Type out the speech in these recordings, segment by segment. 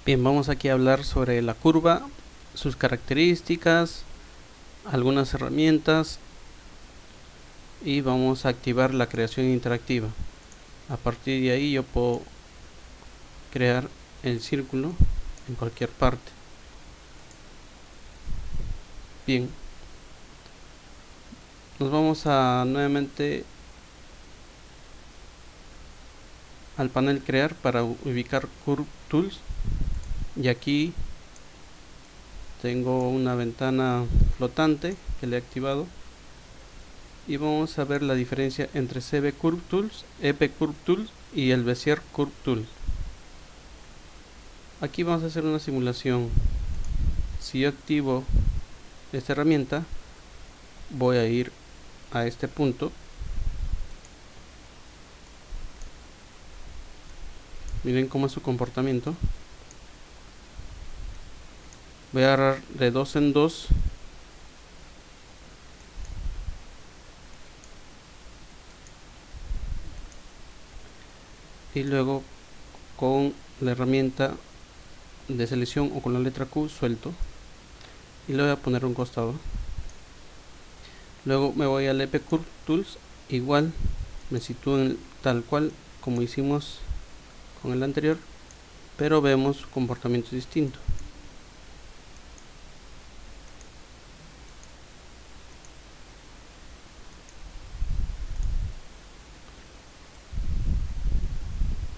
Bien, vamos aquí a hablar sobre la curva, sus características, algunas herramientas y vamos a activar la creación interactiva. A partir de ahí yo puedo crear el círculo en cualquier parte. Bien, nos vamos a nuevamente al panel crear para ubicar Curve Tools, y aquí tengo una ventana flotante que le he activado y vamos a ver la diferencia entre CB Curve Tools, EP Curve Tools y el Bezier Curve Tool. Aquí vamos a hacer una simulación. Si yo activo esta herramienta, voy a ir a este punto. Miren cómo es su comportamiento. Voy a agarrar de 2 en 2 y luego con la herramienta de selección o con la letra Q suelto y le voy a poner un costado. Luego me voy al EP Curve Tools, igual me sitúo en tal cual como hicimos con el anterior, pero vemos comportamiento distinto.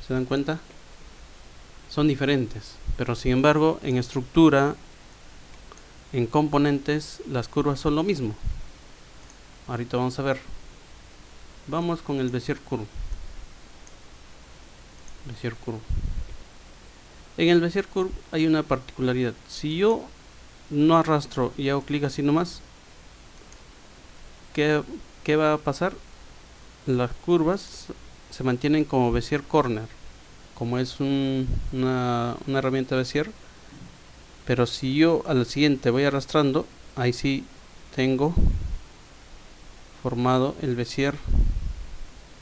¿Se dan cuenta? Son diferentes, pero sin embargo en estructura, en componentes, las curvas son lo mismo. Ahorita vamos a ver. Vamos con el Bezier Curve. En el Bezier Curve hay una particularidad. Si yo no arrastro y hago clic así nomás, ¿qué va a pasar? Las curvas se mantienen como Bezier Corner, como es una herramienta Bezier. Pero si yo al siguiente voy arrastrando, ahí sí tengo formado el Bezier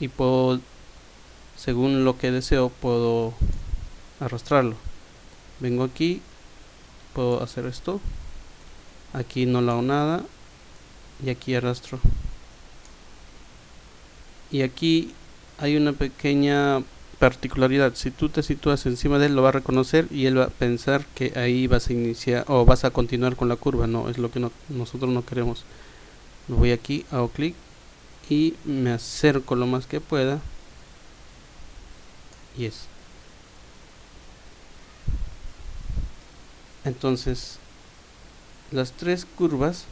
y puedo, según lo que deseo, puedo arrastrarlo. Vengo aquí, puedo hacer esto, aquí no le hago nada y aquí arrastro. Y aquí hay una pequeña particularidad. Si tú te sitúas encima de él, lo va a reconocer y él va a pensar que ahí vas a iniciar o vas a continuar con la curva. No, es lo que nosotros no queremos. Me voy aquí, hago clic y me acerco lo más que pueda y es. Entonces las tres curvas,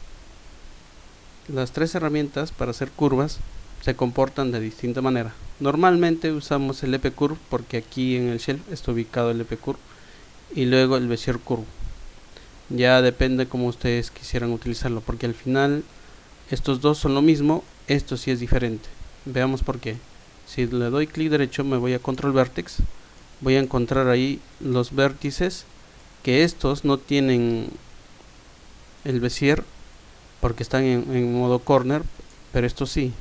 las tres herramientas para hacer curvas se comportan de distinta manera. Normalmente usamos el EP Curve porque aquí en el shelf está ubicado el EP Curve y luego el Bezier Curve. Ya depende como ustedes quisieran utilizarlo, porque al final estos dos son lo mismo, esto sí es diferente. Veamos por qué. Si le doy clic derecho me voy a Control Vertex, voy a encontrar ahí los vértices que estos no tienen el Bezier porque están en modo corner, pero esto sí.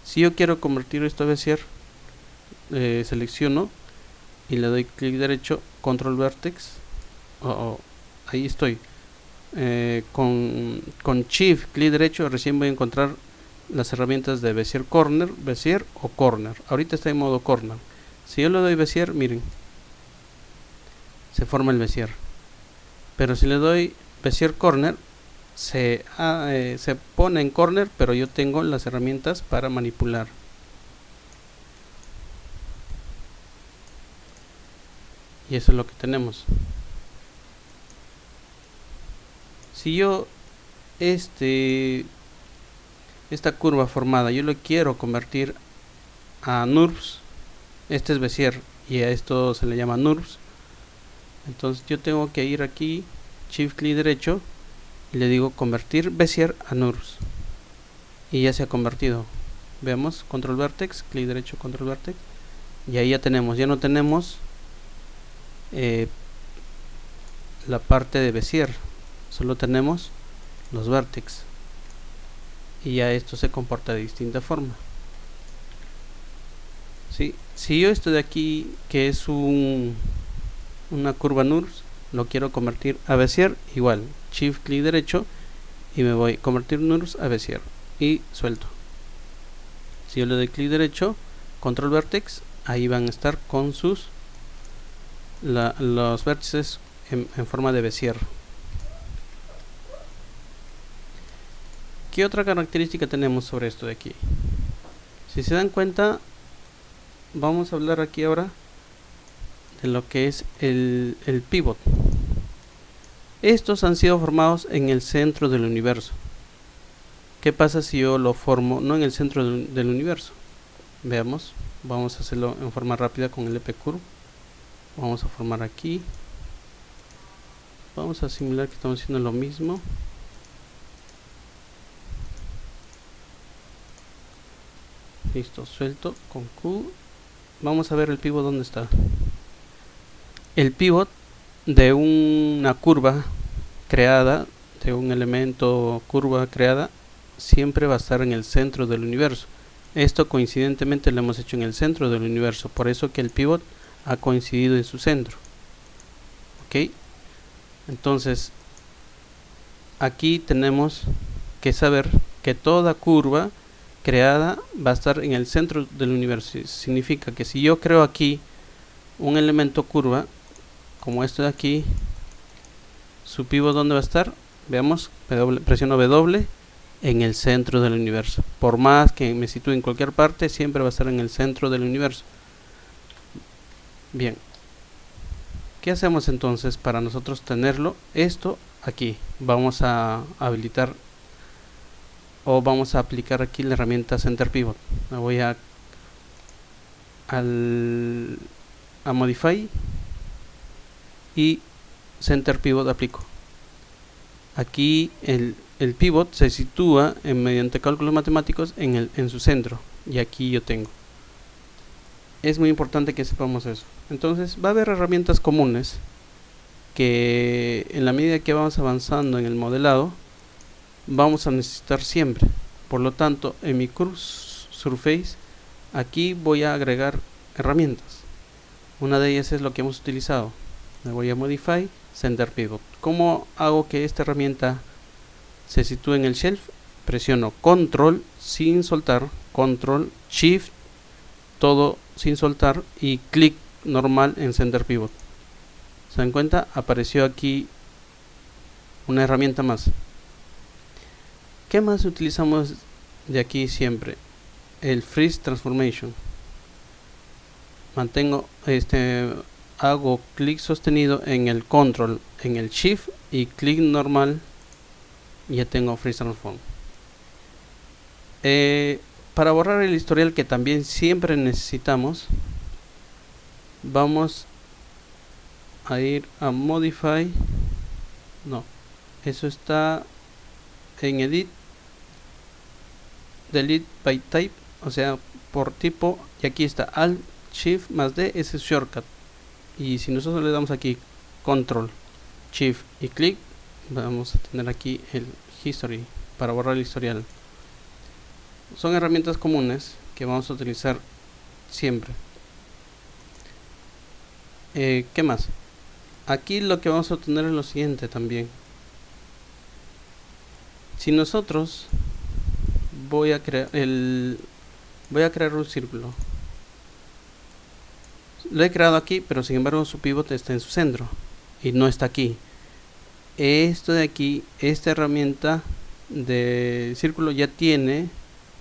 Si yo quiero convertir esto a Bezier, selecciono y le doy clic derecho, Control Vertex, ahí estoy. Con Shift, clic derecho, recién voy a encontrar las herramientas de Bezier Corner, Bezier o Corner. Ahorita está en modo Corner. Si yo le doy Bezier, miren, se forma el Bezier. Pero si le doy Bezier Corner, se pone en Corner, pero yo tengo las herramientas para manipular. Y eso es lo que tenemos. Si yo esta curva formada yo lo quiero convertir a NURBS, este es Bezier y a esto se le llama NURBS, entonces yo tengo que ir aquí, Shift clic derecho y le digo convertir Bezier a NURBS y ya se ha convertido. Veamos, Control Vertex, clic derecho, Control Vertex, y ahí ya no tenemos la parte de Bezier, solo tenemos los vértices y ya esto se comporta de distinta forma. ¿Sí? Si yo esto de aquí, que es un una curva NURBS, lo quiero convertir a Bezier, igual, shift clic derecho y me voy a convertir NURBS a Bezier y suelto. Si yo le doy clic derecho, control vertex, ahí van a estar con sus los vértices en forma de Bezier. ¿Qué otra característica tenemos sobre esto de aquí? Si se dan cuenta, vamos a hablar aquí ahora de lo que es el pivot. Estos han sido formados en el centro del universo. ¿Qué pasa si yo lo formo no en el centro del universo? Veamos, vamos a hacerlo en forma rápida con el EP Curve. Vamos a formar aquí. Vamos a simular que estamos haciendo lo mismo. Listo, suelto con Q. Vamos a ver el pivot dónde está. El pivot de una curva creada, de un elemento curva creada, siempre va a estar en el centro del universo. Esto coincidentemente lo hemos hecho en el centro del universo, por eso que el pivot ha coincidido en su centro. Ok, entonces aquí tenemos que saber que toda curva creada va a estar en el centro del universo. Significa que si yo creo aquí un elemento curva como este de aquí, su pivot ¿dónde va a estar? Veamos, presiono W en el centro del universo. Por más que me sitúe en cualquier parte, siempre va a estar en el centro del universo. Bien, ¿qué hacemos entonces para nosotros tenerlo? Esto aquí, vamos a habilitar o vamos a aplicar aquí la herramienta Center Pivot. Me voy a Modify y Center Pivot aplico. Aquí el pivot se sitúa mediante cálculos matemáticos en su centro, y aquí yo tengo. Es muy importante que sepamos eso. Entonces va a haber herramientas comunes que en la medida que vamos avanzando en el modelado vamos a necesitar siempre. Por lo tanto, en mi Curve Surface aquí voy a agregar herramientas. Una de ellas es lo que hemos utilizado. Me voy a Modify, Center Pivot. ¿Cómo hago que esta herramienta se sitúe en el shelf? Presiono Control sin soltar, Control, Shift, todo sin soltar y clic normal en Center Pivot. ¿Se dan cuenta? Apareció aquí una herramienta más. ¿Qué más utilizamos de aquí siempre? El Freeze Transformation. Mantengo hago clic sostenido en el Control, en el Shift y clic normal y ya tengo Freeze Transform. Para borrar el historial, que también siempre necesitamos, vamos a ir a Modify. No, eso está en Edit, Delete by Type, o sea, por tipo, y aquí está Alt Shift más D, ese es shortcut. Y si nosotros le damos aquí Control, Shift y clic, vamos a tener aquí el History para borrar el historial. Son herramientas comunes que vamos a utilizar siempre. ¿Qué más? Aquí lo que vamos a obtener es lo siguiente también. Si nosotros voy a crear un círculo. Lo he creado aquí, pero sin embargo su pivot está en su centro y no está aquí. Esto de aquí, esta herramienta de círculo ya tiene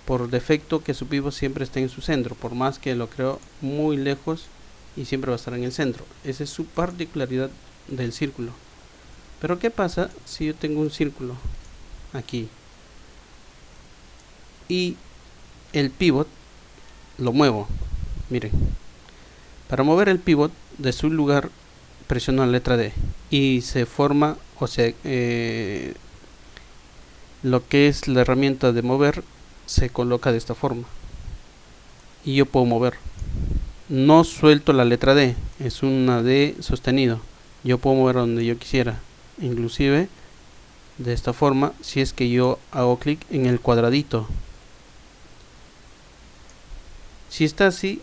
por defecto que su pivot siempre está en su centro, por más que lo creo muy lejos y siempre va a estar en el centro. Esa es su particularidad del círculo. Pero ¿qué pasa si yo tengo un círculo aquí y el pivot lo muevo? Miren, para mover el pivot de su lugar presiono la letra D y se forma, o sea, lo que es la herramienta de mover se coloca de esta forma y yo puedo mover. No suelto la letra D, es una D sostenido. Yo puedo mover donde yo quisiera, inclusive de esta forma, si es que yo hago clic en el cuadradito. Si está así,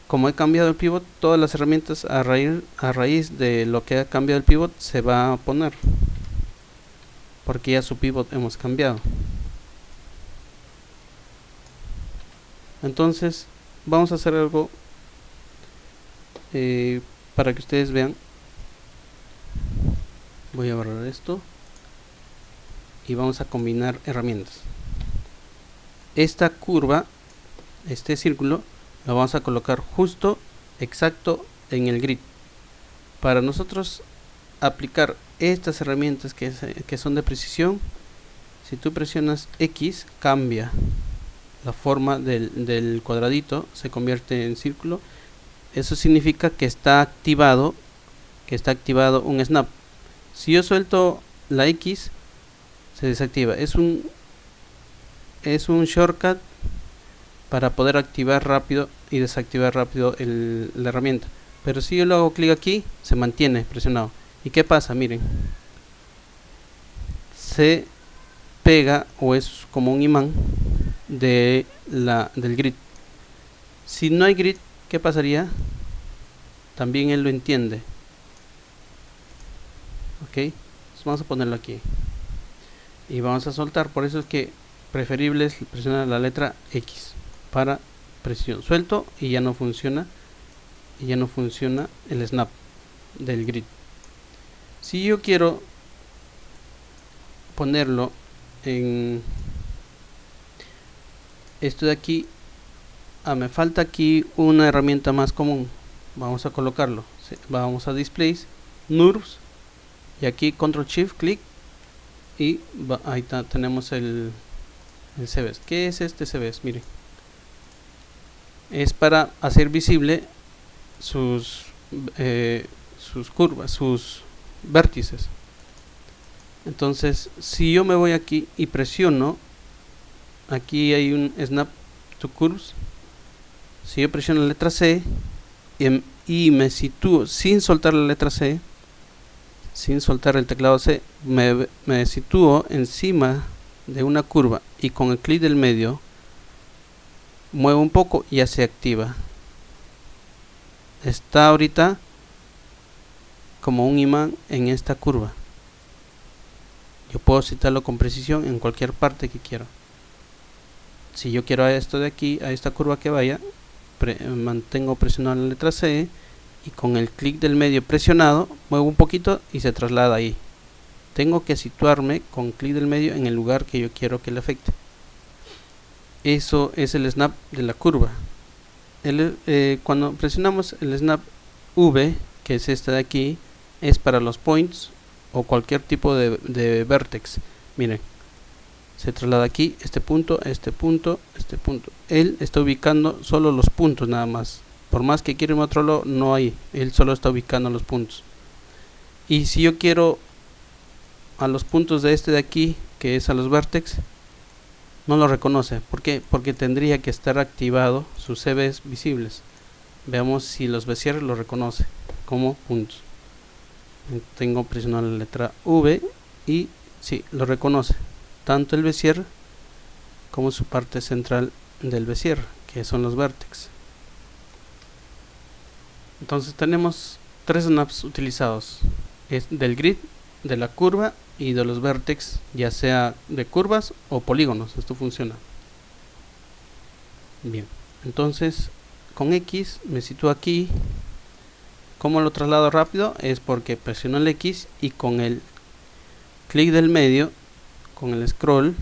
como he cambiado el pivot, todas las herramientas a raíz de lo que ha cambiado el pivot se va a poner, porque ya su pivot hemos cambiado. Entonces vamos a hacer algo para que ustedes vean. Voy a borrar esto y vamos a combinar herramientas. Esta curva, este círculo, lo vamos a colocar justo, exacto en el grid. Para nosotros aplicar estas herramientas que son de precisión, si tú presionas X, cambia la forma del cuadradito, se convierte en círculo. Eso significa que está activado un snap. Si yo suelto la X, se desactiva. Es un shortcut para poder activar rápido y desactivar rápido la herramienta. Pero si yo lo hago clic aquí, se mantiene presionado. ¿Y qué pasa? Miren, se pega o es como un imán del grid. Si no hay grid, ¿qué pasaría? También él lo entiende. Ok, entonces vamos a ponerlo aquí y vamos a soltar. Por eso es que preferible es presionar la letra X para presión. Suelto y ya no funciona el snap del grid. Si yo quiero ponerlo en esto de aquí, me falta aquí una herramienta más común. Vamos a colocarlo. Vamos a displays, NURBS, y aquí control shift clic y ahí tenemos el CBS. ¿Qué es este CBS? Miren, es para hacer visible sus curvas, sus vértices. Entonces, si yo me voy aquí y presiono, aquí hay un snap to curves. Si yo presiono la letra C y me sitúo sin soltar la letra C, sin soltar el teclado C, me sitúo encima de una curva y con el clic del medio muevo un poco y ya se activa. Está ahorita como un imán en esta curva. Yo puedo citarlo con precisión en cualquier parte que quiera. Si yo quiero a esto de aquí, a esta curva que vaya, mantengo presionado la letra C y con el clic del medio presionado muevo un poquito y se traslada ahí. Tengo que situarme con clic del medio en el lugar que yo quiero que le afecte. Eso es el snap de la curva. Cuando presionamos el snap V, que es este de aquí, es para los points o cualquier tipo de vertex. Miren, se traslada aquí, este punto, este punto, este punto. Él está ubicando solo los puntos nada más. Por más que quiera en otro lado, no hay. Él solo está ubicando los puntos. Y si yo quiero a los puntos de este de aquí, que es a los vertex, no lo reconoce. ¿Por qué? Porque tendría que estar activado sus CBs visibles. Veamos si los Bezier lo reconoce como puntos. Tengo presionado la letra V y sí, lo reconoce. Tanto el Bezier como su parte central del Bezier, que son los vertex. Entonces tenemos tres snaps utilizados. Es del grid, de la curva y de los vertex, ya sea de curvas o polígonos. Esto funciona bien. Entonces con X me sitúo aquí. ¿Cómo lo traslado rápido? Es porque presiono el X y con el clic del medio, con el scroll,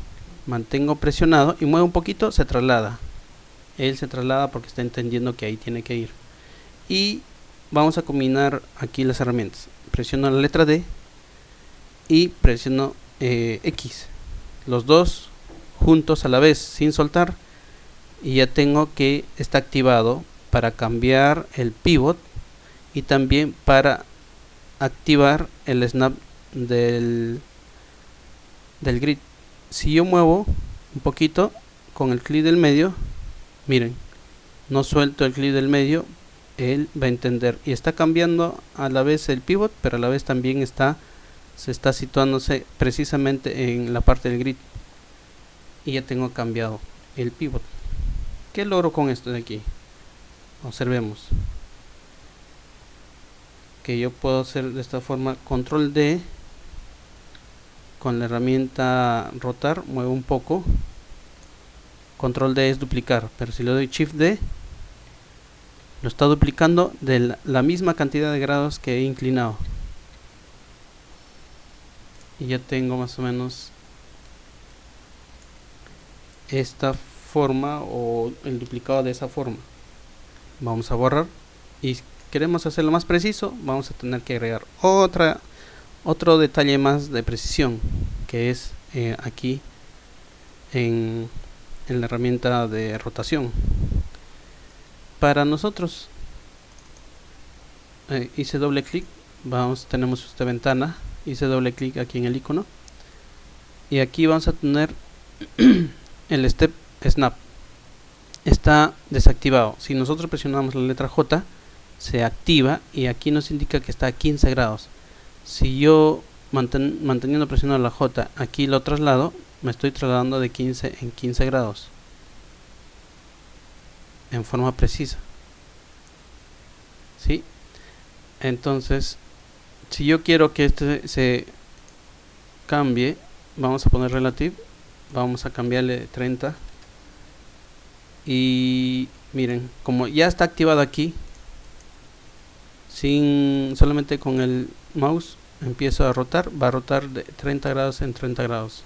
mantengo presionado y muevo un poquito, se traslada. Él se traslada porque está entendiendo que ahí tiene que ir. Y vamos a combinar aquí las herramientas. Presiono la letra D y presiono X, los dos juntos a la vez sin soltar, y ya tengo que está activado para cambiar el pivot y también para activar el snap del grid. Si yo muevo un poquito con el clic del medio, miren, no suelto el clic del medio, él va a entender y está cambiando a la vez el pivot, pero a la vez también se está situándose precisamente en la parte del grid y ya tengo cambiado el pivot. ¿Qué logro con esto de aquí? Observemos que yo puedo hacer de esta forma: control D, con la herramienta rotar muevo un poco, control D es duplicar, pero si le doy shift D lo está duplicando de la misma cantidad de grados que he inclinado, y ya tengo más o menos esta forma, o el duplicado de esa forma. Vamos a borrar, y queremos hacerlo más preciso, vamos a tener que agregar otro detalle más de precisión, que es aquí en la herramienta de rotación. Para nosotros hice doble clic, tenemos esta ventana, hice doble clic aquí en el icono, y aquí vamos a tener el step snap, está desactivado. Si nosotros presionamos la letra J se activa, y aquí nos indica que está a 15 grados. Si yo manteniendo presionado la J aquí lo traslado, me estoy trasladando de 15 en 15 grados en forma precisa, ¿sí? Entonces, si yo quiero que este se cambie, vamos a poner relative, vamos a cambiarle 30, y miren, como ya está activado aquí, solamente con el mouse empiezo a rotar, va a rotar de 30 grados en 30 grados,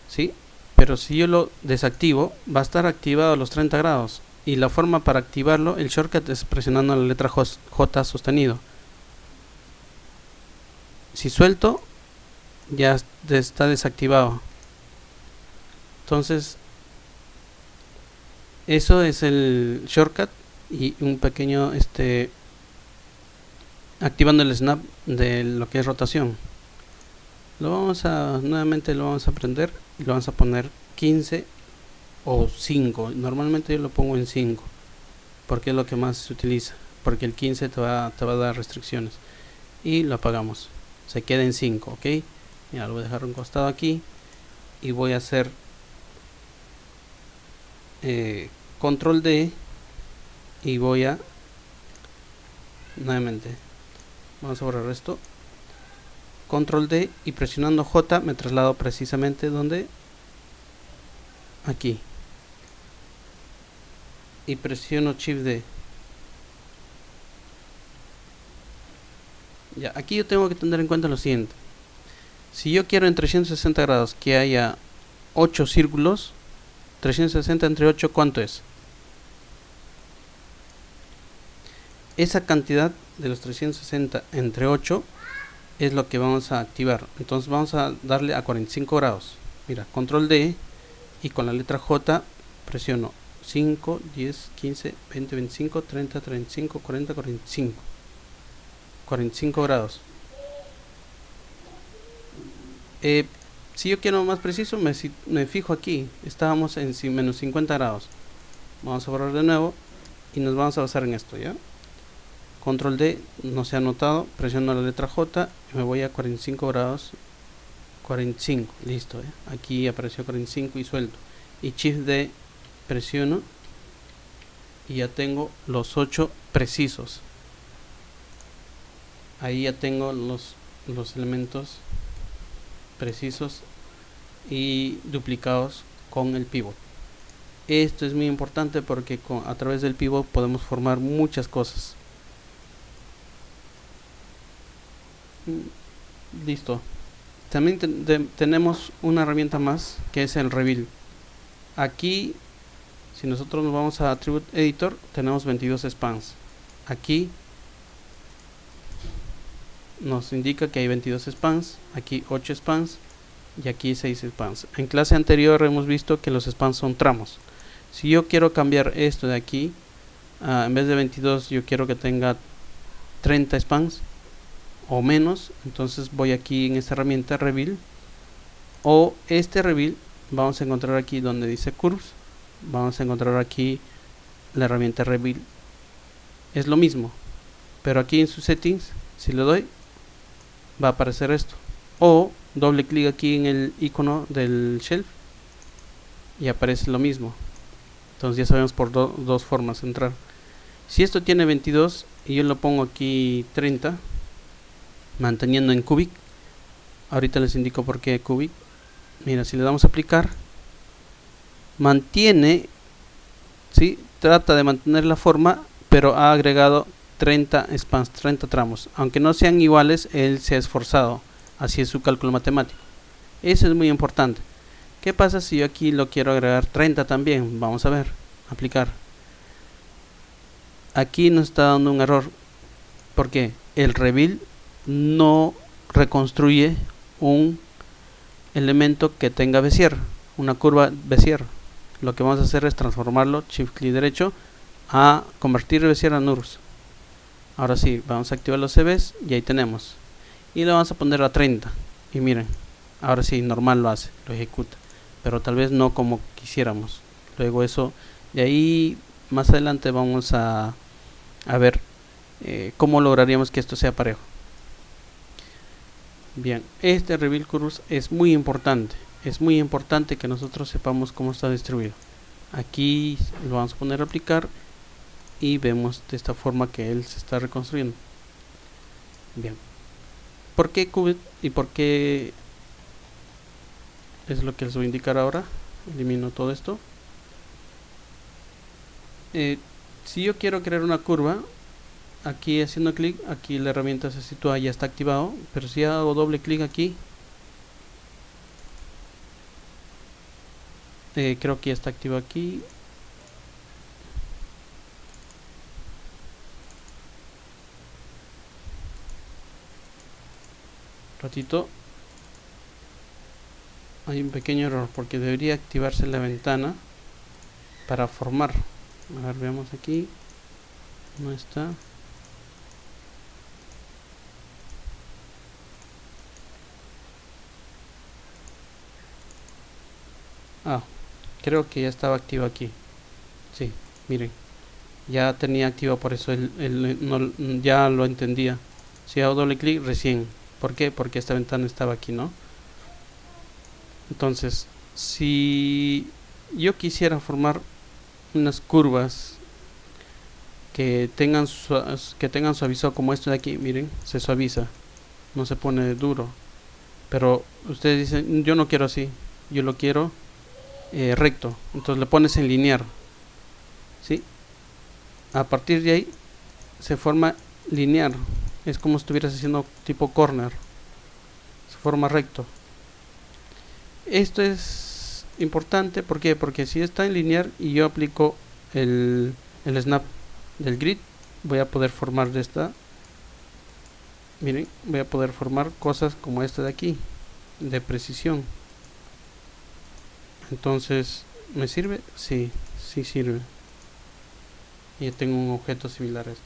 ¿sí? Pero si yo lo desactivo, va a estar activado a los 30 grados, y la forma para activarlo, el shortcut, es presionando la letra J sostenido. Si suelto, ya está desactivado. Entonces eso es el shortcut, y un pequeño activando el snap de lo que es rotación. Nuevamente lo vamos a prender, y lo vamos a poner 15 o 5. Normalmente yo lo pongo en 5 porque es lo que más se utiliza, porque el 15 te va a dar restricciones, y lo apagamos, se queda en 5. ok, ya lo voy a dejar un costado aquí, y voy a hacer control D, y voy a nuevamente, vamos a borrar esto, control D, y presionando J me traslado precisamente donde, aquí, y presiono shift D. Ya, aquí yo tengo que tener en cuenta lo siguiente: si yo quiero en 360 grados que haya 8 círculos, 360 entre 8, ¿cuánto es? Esa cantidad de los 360 entre 8 es lo que vamos a activar. Entonces vamos a darle a 45 grados. Mira, control D, y con la letra J presiono 5, 10, 15, 20, 25, 30, 35, 40, 45. 45 grados. Si yo quiero más preciso, me fijo aquí, estábamos en menos 50 grados. Vamos a borrar de nuevo, y nos vamos a basar en esto, ¿ya? Control D, no se ha anotado, presiono la letra J, y me voy a 45 grados, 45, listo, aquí apareció 45, y suelto, y shift D presiono, y ya tengo los 8 precisos. Ahí ya tengo los elementos precisos y duplicados con el pivot. Esto es muy importante porque a través del pivot podemos formar muchas cosas. Listo. También tenemos una herramienta más, que es el reveal. Aquí, si nosotros nos vamos a Attribute Editor, tenemos 22 spans. Aquí nos indica que hay 22 spans, aquí 8 spans, y aquí 6 spans. En clase anterior hemos visto que los spans son tramos. Si yo quiero cambiar esto de aquí, en vez de 22 yo quiero que tenga 30 spans o menos, entonces voy aquí en esta herramienta Reveal, o Reveal, vamos a encontrar aquí donde dice Curves, vamos a encontrar aquí la herramienta Reveal. Es lo mismo, pero aquí en sus settings, si le doy, va a aparecer esto, o doble clic aquí en el icono del shelf, y aparece lo mismo. Entonces ya sabemos por dos formas de entrar. Si esto tiene 22 y yo lo pongo aquí 30, manteniendo en cubic, ahorita les indico por qué cubic. Mira, si le damos a aplicar, mantiene, ¿sí? Trata de mantener la forma, pero ha agregado 30 spans, 30 tramos. Aunque no sean iguales, él se ha esforzado. Así es su cálculo matemático. Eso es muy importante. ¿Qué pasa si yo aquí lo quiero agregar 30 también? Vamos a ver, aplicar. Aquí nos está dando un error, porque el reveal no reconstruye un elemento que tenga Bézier, una curva Bézier. Lo que vamos a hacer es transformarlo, shift clic derecho, a convertir Bézier a NURBS. Ahora sí, vamos a activar los CVs y ahí tenemos. Y lo vamos a poner a 30. Y miren, ahora sí, normal lo hace, lo ejecuta. Pero tal vez no como quisiéramos. Luego eso, de ahí más adelante vamos a ver cómo lograríamos que esto sea parejo. Bien, este reveal curves es muy importante. Es muy importante que nosotros sepamos cómo está distribuido. Aquí lo vamos a poner a aplicar y vemos de esta forma que él se está reconstruyendo. Bien, ¿por qué Qubit y por qué? Es lo que les voy a indicar ahora. Elimino todo esto. Si yo quiero crear una curva, aquí haciendo clic, aquí la herramienta se sitúa, ya está activado, pero si hago doble clic aquí, creo que ya está activo aquí. Ratito, hay un pequeño error porque debería activarse la ventana para formar. A ver, veamos aquí, no está. Creo que ya estaba activo aquí. Sí, miren, ya tenía activo, por eso ya lo entendía. Si hago doble clic recién. ¿Por qué? Porque esta ventana estaba aquí, ¿no? Entonces, si yo quisiera formar unas curvas que tengan suavizado como esto de aquí, miren, se suaviza, no se pone duro. Pero ustedes dicen, yo no quiero así, yo lo quiero recto. Entonces le pones en linear, ¿sí? A partir de ahí se forma linear, es como si estuvieras haciendo tipo corner, se forma recto. Esto es importante, ¿por qué? Porque si está en linear y yo aplico el snap del grid, voy a poder formar de esta, miren, voy a poder formar cosas como esta de aquí, de precisión. Entonces, ¿me sirve? Sí, sí sirve. Y tengo un objeto similar a esto.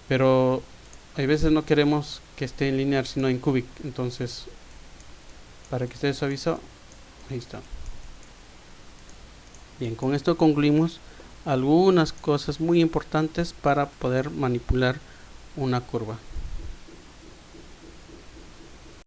Pero hay veces no queremos que esté en linear, sino en cubic. Entonces, para que esté suavizado, ahí está. Bien, con esto concluimos algunas cosas muy importantes para poder manipular una curva.